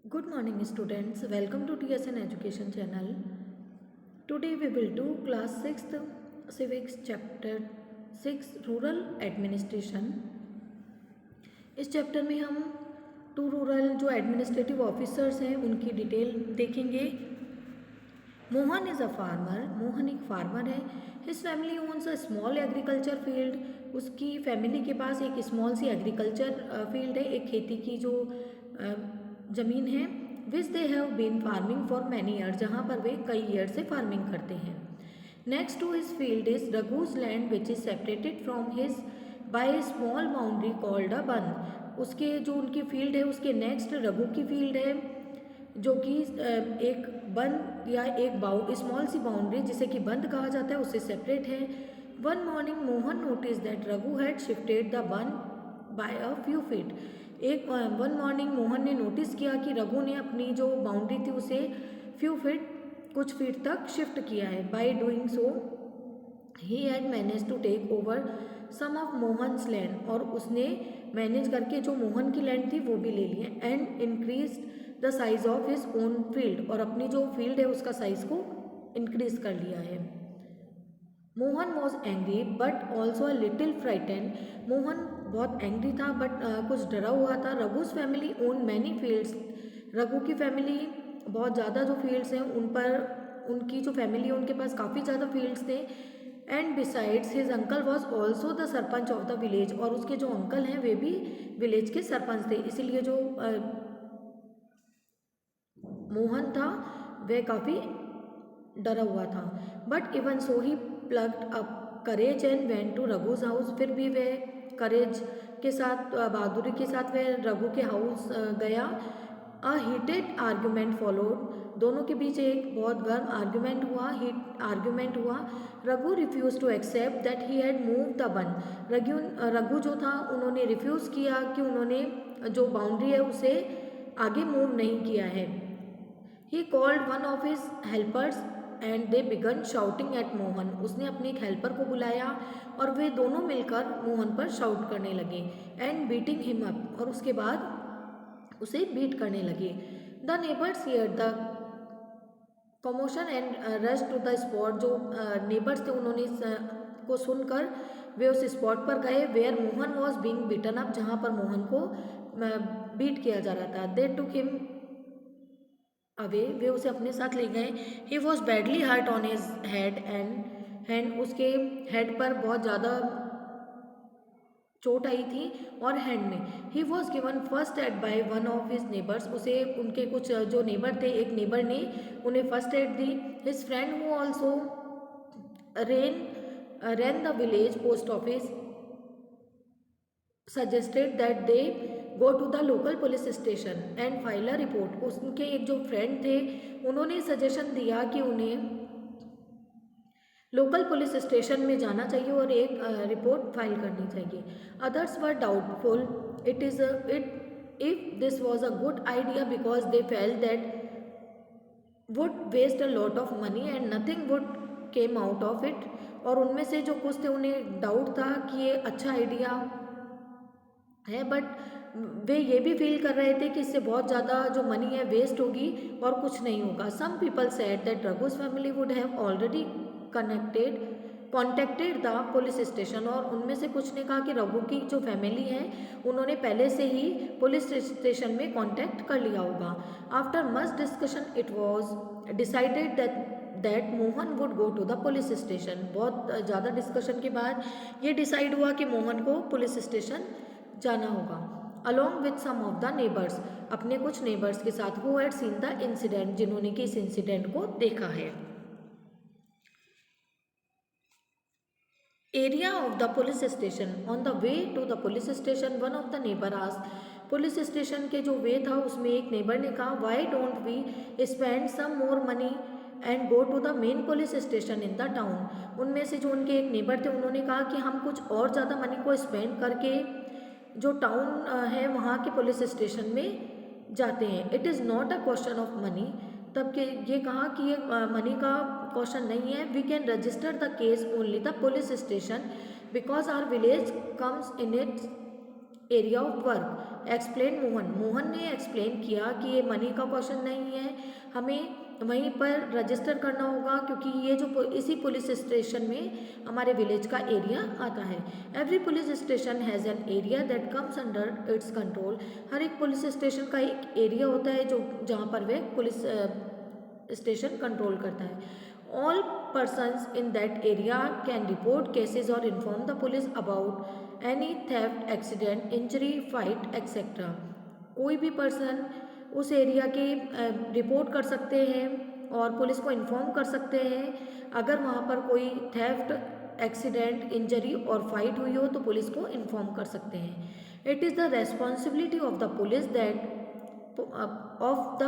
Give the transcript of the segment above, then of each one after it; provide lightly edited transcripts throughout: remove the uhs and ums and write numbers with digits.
Good morning students, welcome to TSN Education channel. Today we will do class 6th civics chapter 6 rural administration. इस chapter में हम to rural जो administrative officers हैं उनकी detail देखेंगे. Mohan is a farmer. Mohan एक farmer है. His family owns a small agriculture field. उसकी फैमिली के पास एक स्मॉल सी एग्रीकल्चर फील्ड है, एक खेती की जो ज़मीन है. Which they have been farming for many year, जहाँ पर वे कई ईयर से फार्मिंग करते हैं. Next to his field is Raghu's land which is separated from his by a small boundary called a bund. उसके जो उनकी फील्ड है उसके नेक्स्ट रघु की फील्ड है जो कि एक बंद या एक स्मॉल सी बाउंड्री जिसे कि बंद कहा जाता है उससे सेपरेट है. One morning Mohan notice that Raghu had shifted the bun by a few feet. One morning Mohan ने नोटिस किया कि रघु ने अपनी जो बाउंड्री थी उसे फ्यू फीट कुछ फीट तक शिफ्ट किया है. By doing so he had manage to take over some of Mohan's land, और उसने मैनेज करके जो मोहन की लैंड थी वो भी ले लिए. And increase the size of his own field, और अपनी जो फील्ड है उसका साइज को इंक्रीज कर लिया है. Mohan was angry but also a little frightened. Mohan बहुत एंग्री था बट कुछ डरा हुआ था. Raghu's family own many fields. Raghu की फैमिली बहुत ज़्यादा जो फील्ड्स हैं उन पर उनकी जो फैमिली है उनके पास काफ़ी ज़्यादा फील्ड्स थे. And besides his uncle was also the sarpanch of the village, और उसके जो अंकल हैं वे भी विलेज के सरपंच थे. इसीलिए जो मोहन था वह काफ़ी डरा हुआ था. But even so he plucked up courage and went to Raghu's house. फिर भी वह करेज के साथ बहादुरी के साथ वह रघु के हाउस गया. A heated argument followed. दोनों के बीच एक बहुत गर्म आर्ग्यूमेंट हुआ. Raghu refuse to accept that he had move the bun. Raghu जो था उन्होंने रिफ्यूज़ किया कि उन्होंने जो बाउंड्री है उसे आगे मूव नहीं किया है. He called one of his helpers and they begin shouting at Mohan. उसने अपने एक हेल्पर को बुलाया और वे दोनों मिलकर मोहन पर शाउट करने लगे. एंड बीटिंग हिम अप, और उसके बाद उसे बीट करने लगे. The neighbours hear the commotion and rush to the spot. जो नेबर्स थे उन्होंने को सुनकर वे उस स्पॉट पर गए where Mohan was being beaten up, जहाँ पर मोहन को बीट किया जा रहा था. दे टुक हिम अवे. वे उसे अपने साथ ले गए. He was badly hurt on his head and hand. उसके हेड पर बहुत ज़्यादा चोट आई थी और हैंड में. He was given first aid by one of his neighbours. उसे उनके कुछ जो नेबर थे एक नेबर ने उन्हें first aid the. His friend who also ran the village post office suggested that they go to the local police station and file a report. उनके एक जो फ्रेंड थे उन्होंने सजेशन दिया कि उन्हें लोकल पुलिस स्टेशन में जाना चाहिए और एक रिपोर्ट फाइल करनी चाहिए. Others were doubtful if this was a good idea because they fell that would waste a lot of money and nothing would came out of it. और उनमें से जो कुछ थे उन्हें डाउट था कि ये अच्छा आइडिया है, बट वे ये भी फील कर रहे थे कि इससे बहुत ज़्यादा जो मनी है वेस्ट होगी और कुछ नहीं होगा. Some people said that Raghu's family would have already contacted the police station. और उनमें से कुछ ने कहा कि रघु की जो फैमिली है उन्होंने पहले से ही पुलिस स्टेशन में कॉन्टैक्ट कर लिया होगा. After much discussion it was decided that Mohan would go to the police station. बहुत ज़्यादा डिस्कशन के बाद ये डिसाइड हुआ कि मोहन को पुलिस स्टेशन जाना होगा. Along with some of the neighbours. अपने कुछ नेबर्स के साथ who had seen the incident, जिन्होंने कि इस इंसिडेंट को देखा है. Area of the police station. On the way to the police station one of the neighbour asked. Police station के जो वे था उसमें एक नेबर ने कहा why don't we spend some more money and go to the main police station in the town. उनमें से जो उनके एक नेबर थे उन्होंने कहा कि हम कुछ और ज़्यादा मनी को स्पेंड करके जो टाउन है वहाँ के पुलिस स्टेशन में जाते हैं. It is not a question of money. तब के ये कहा कि ये मनी का क्वेश्चन नहीं है. We can register the case only the police station because our village comes in it area of work. Explain Mohan ने एक्सप्लेन किया कि ये मनी का क्वेश्चन नहीं है, हमें वहीं पर रजिस्टर करना होगा क्योंकि ये जो इसी पुलिस स्टेशन में हमारे विलेज का एरिया आता है। Every police station has an area that comes under its control. हर एक पुलिस स्टेशन का एक एरिया होता है जो जहाँ पर वे पुलिस स्टेशन कंट्रोल करता है। All persons in that area can report cases or inform the police about any theft, accident, injury, fight, etc. कोई भी पर्सन उस एरिया के रिपोर्ट कर सकते हैं और पुलिस को इन्फॉर्म कर सकते हैं अगर वहाँ पर कोई थेफ्ट, एक्सीडेंट, इंजरी और फाइट हुई हो तो पुलिस को इन्फॉर्म कर सकते हैं। It is the responsibility of the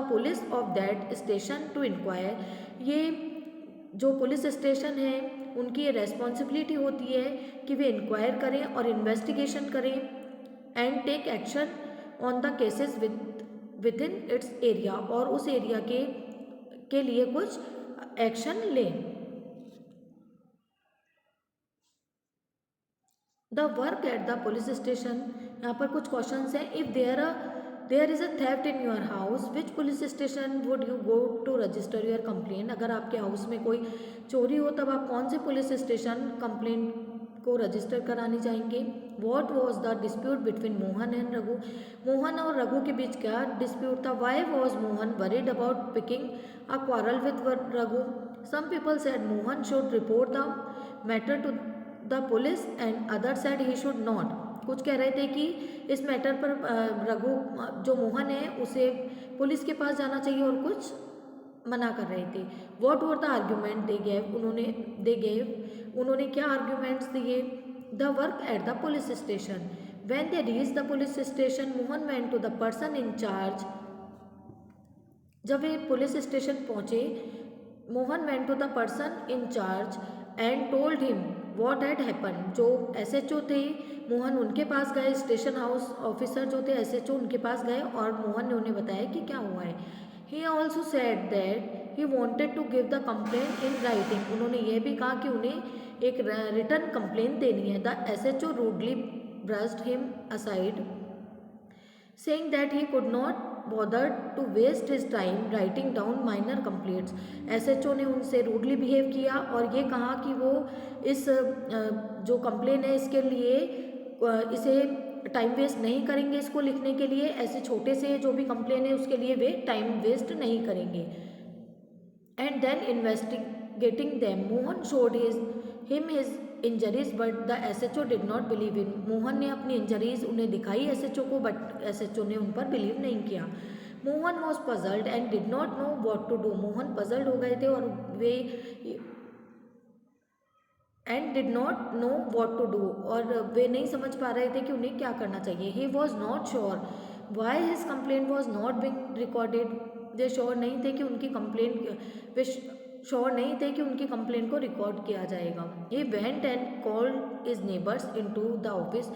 police of that station to inquire. ये जो पुलिस स्टेशन है उनकी ये रेस्पॉन्सिबिलिटी होती है कि वे इंक्वायर करें और इन्वेस्टिगेशन करें and take action on the cases with in its area, और उस एरिया के लिए कुछ एक्शन लें। The work at the police station, यहाँ पर कुछ क्वेश्चंस हैं। If there is a theft in your house, which police station would you go to register your complain. अगर आपके हाउस में कोई चोरी हो तब आप कौन से पुलिस स्टेशन कंप्लेन को रजिस्टर कराने जाएंगे। What was the dispute between Mohan and Raghu, Mohan और रघु के बीच क्या डिस्प्यूट था। Why was Mohan worried about picking a quarrel with Raghu. Some people said Mohan should report the matter to the police and other said he should not. कुछ कह रहे थे कि इस मैटर पर रघु जो मोहन है उसे पुलिस के पास जाना चाहिए और कुछ मना कर रहे थे। What were the argument they gave, उन्होंने क्या आर्ग्यूमेंट्स दिए। The work at the police station, when they reach the police station Mohan went to the person in charge. जब वे पुलिस स्टेशन पहुंचे Mohan went to the person in charge and told him what had happen. जो SHO थे मोहन उनके पास गए, station house officer जो थे SHO उनके पास गए और मोहन ने उन्हें बताया कि क्या हुआ है। He also said that he wanted to give the complain in writing. उन्होंने यह भी कहा कि उन्हें एक रिटर्न कंप्लेन देनी है। The SHO rudely brushed him aside saying that he could not bother to waste his time writing down minor complaints। SHO ने उनसे रूडली बिहेव किया और ये कहा कि वो इस जो कंप्लेन है इसके लिए इसे टाइम वेस्ट नहीं करेंगे इसको लिखने के लिए। ऐसे छोटे से जो भी कंप्लेन है उसके लिए वे टाइम वेस्ट नहीं करेंगे। And then investigating them Mohan showed him his injuries but the SHO did not believe in. Mohan ने अपनी इंजरीज उन्हें दिखाई SHO को, बट SHO ने उन पर बिलीव नहीं किया। Mohan was puzzled and did not know what to do. Mohan puzzled हो गए थे और वे नहीं समझ पा रहे थे कि उन्हें क्या करना चाहिए। He was not sure why his complain was not being recorded. वे श्योर नहीं थे कि उनकी कंप्लेन को रिकॉर्ड किया जाएगा। He went and called his neighbours into the office.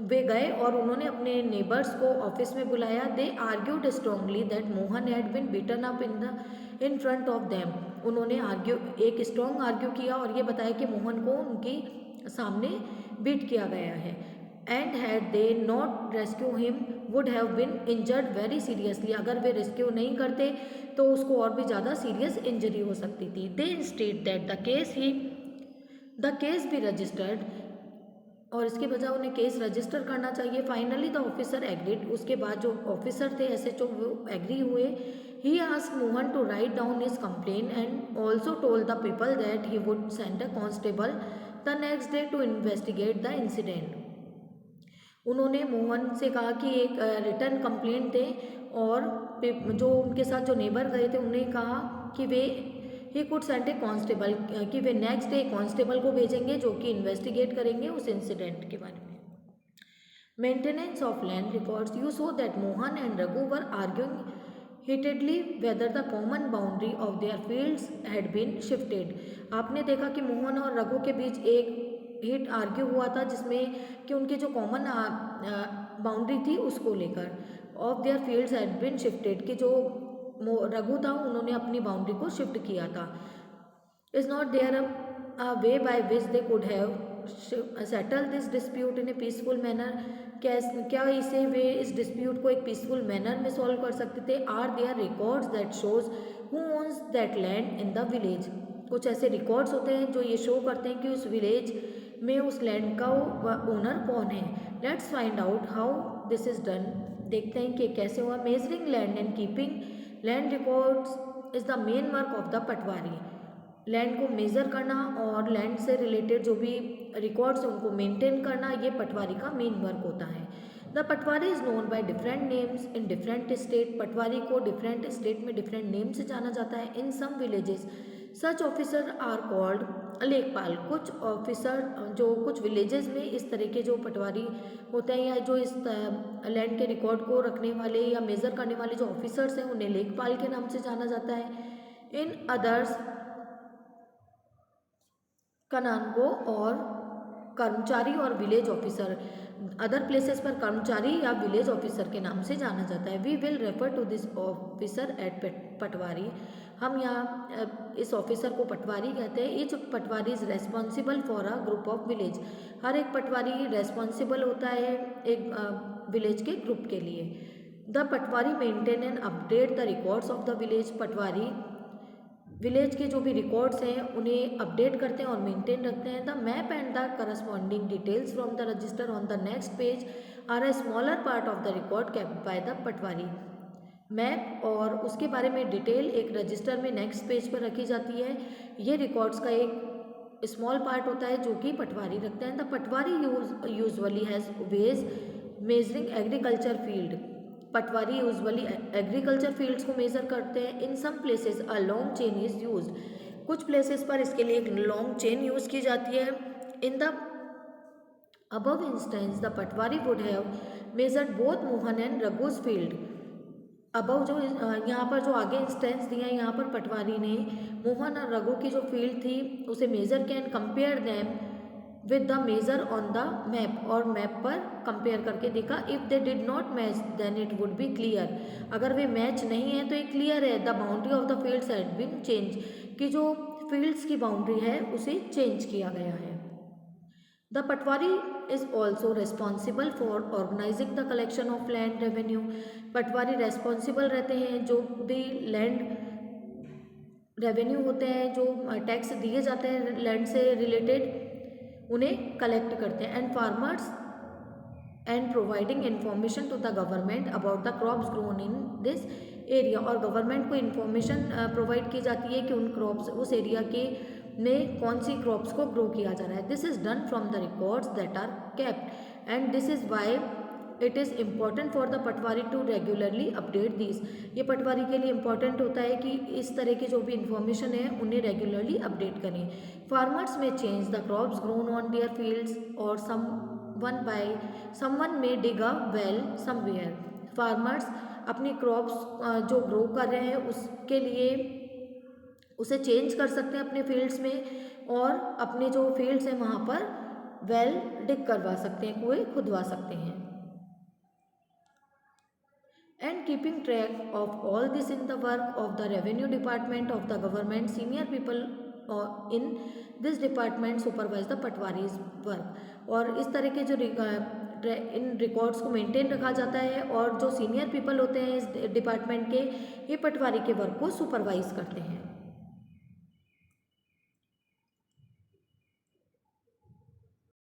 वे गए और उन्होंने अपने नेबर्स को ऑफिस में बुलाया। They argued strongly that Mohan had been beaten up in front of them. उन्होंने एक स्ट्रॉन्ग आर्ग्यू किया और ये बताया कि मोहन को उनकी सामने बीट किया गया है। And had they not rescue him would have been injured very seriously. अगर वे रेस्क्यू नहीं करते तो उसको और भी ज़्यादा सीरियस इंजरी हो सकती थी। They instead that the case be registered, और इसके बजाय उन्हें केस रजिस्टर करना चाहिए। Finally the officer agreed. उसके बाद जो ऑफिसर थे SHO वो एग्री हुए। He asked Mohan to write down his complain and also told the people that he would send a constable the next day to investigate the incident. उन्होंने मोहन से कहा कि एक रिटर्न कंप्लेंट दें और जो उनके साथ जो नेबर गए थे उन्हें कहा कि वे he could send a constable, कि वे नेक्स्ट डे कांस्टेबल को भेजेंगे जो कि इन्वेस्टिगेट करेंगे उस इंसिडेंट के बारे में। Maintenance of land records you so that Mohan and Raghu were arguing heatedly whether the common boundary of their fields had been shifted। आपने देखा कि मोहन और रघु के बीच एक हीट आर्ग्यू हुआ था जिसमें कि उनकी जो कॉमन बाउंड्री थी उसको लेकर of their fields had been shifted, कि जो रघु था उन्होंने अपनी बाउंड्री को शिफ्ट किया था। Is not there a way by which they could have settle this dispute in a peaceful manner, क्या इसे वे इस डिस्प्यूट को एक पीसफुल मैनर में सॉल्व कर सकते थे? Are there records that shows who owns that land in the village? कुछ ऐसे रिकॉर्ड्स होते हैं जो ये शो करते हैं कि उस विलेज में उस लैंड का ओनर कौन है। Let's find out how this is done. देखते हैं कि कैसे हुआ। Measuring land and keeping land records is the main work of the Patwari. Land को मेज़र करना और लैंड से रिलेटेड जो भी रिकॉर्ड्स उनको मेंटेन करना, ये पटवारी का मेन वर्क होता है। The patwari is known by different names in different state. Patwari को डिफरेंट स्टेट में डिफरेंट नेम से जाना जाता है। In some villages such officer are called lekhpal. कुछ ऑफिसर जो कुछ विलेजेस में इस तरह के जो पटवारी होते हैं या जो इस लैंड के रिकॉर्ड को रखने वाले या मेज़र करने वाले जो ऑफिसर्स हैं उन्हें लेखपाल के नाम से जाना जाता है। इन अदर्स कनानगो और कर्मचारी और विलेज ऑफिसर। अदर प्लेसेस पर कर्मचारी या विलेज ऑफिसर के नाम से जाना जाता है। We will refer to this officer at patwari. हम यहाँ इस ऑफिसर को पटवारी कहते हैं। Each patwari is responsible for a group of village. हर एक पटवारी रेस्पॉन्सिबल होता है एक विलेज के ग्रुप के लिए। The Patwari maintain and update the records of the village. Patwari village के जो भी रिकॉर्ड्स हैं उन्हें अपडेट करते हैं और मेंटेन रखते हैं। The map and the corresponding details from the register on the next page are a smaller part of the record kept by the patwari. Map और उसके बारे में डिटेल एक रजिस्टर में नेक्स्ट पेज पर रखी जाती है। ये रिकॉर्ड्स का एक स्मॉल पार्ट होता है जो कि पटवारी रखते हैं। The patwari usually has ways measuring agriculture field. Patwari usually agriculture fields को मेजर करते हैं। In some places a long chain is used. कुछ प्लेसेस पर इसके लिए एक लॉन्ग चेन यूज की जाती है। In the above instance the patwari would have measured both Mohan and Raghu's field. Above जो यहाँ पर जो आगे इंस्टेंस दिया है, यहाँ पर पटवारी ने मोहन और रघु की जो फील्ड थी उसे मेजर किया and compare them with the measure on the map, और मैप पर कंपेयर करके देखा। If they did not match then it would be clear. अगर वे मैच नहीं है तो ये क्लियर है। The boundary of the fields had been change, कि जो फील्ड्स की बाउंड्री है उसे चेंज किया गया है। The patwari is also responsible for organising the collection of land revenue. Patwari responsible रहते हैं जो भी लैंड रेवेन्यू होते हैं, जो टैक्स दिए जाते हैं लैंड से रिलेटेड, उन्हें कलेक्ट करते हैं। And farmers and providing information to the government about the crops grown in this area. और गवर्नमेंट को इन्फॉर्मेशन प्रोवाइड की जाती है कि उन क्रॉप्स उस एरिया के में कौन सी क्रॉप्स को ग्रो किया जा रहा है। This is done from the records that are kept and this is why it is important for the patwari to regularly update this. ये पटवारी के लिए इम्पॉर्टेंट होता है कि इस तरह की जो भी इंफॉर्मेशन है उन्हें रेगुलरली अपडेट करें। फार्मर्स में change the crops grown on their fields और समवन में डिग अ वेल समवेयर। फार्मर्स अपनी क्रॉप्स जो ग्रो कर रहे हैं उसके लिए उसे चेंज कर सकते हैं अपने फील्ड्स में, और अपने जो फील्ड्स हैं वहाँ पर वेल डिग करवा सकते हैं, कुएं खुदवा सकते हैं। And keeping track of all this in the work of the revenue department of the government, senior people in this department supervise the पटवारीज work। और इस तरह के जो इन रिकॉर्ड्स को मेंटेन रखा जाता है और जो सीनियर पीपल होते हैं इस डिपार्टमेंट के, ये पटवारी के वर्क को सुपरवाइज करते हैं।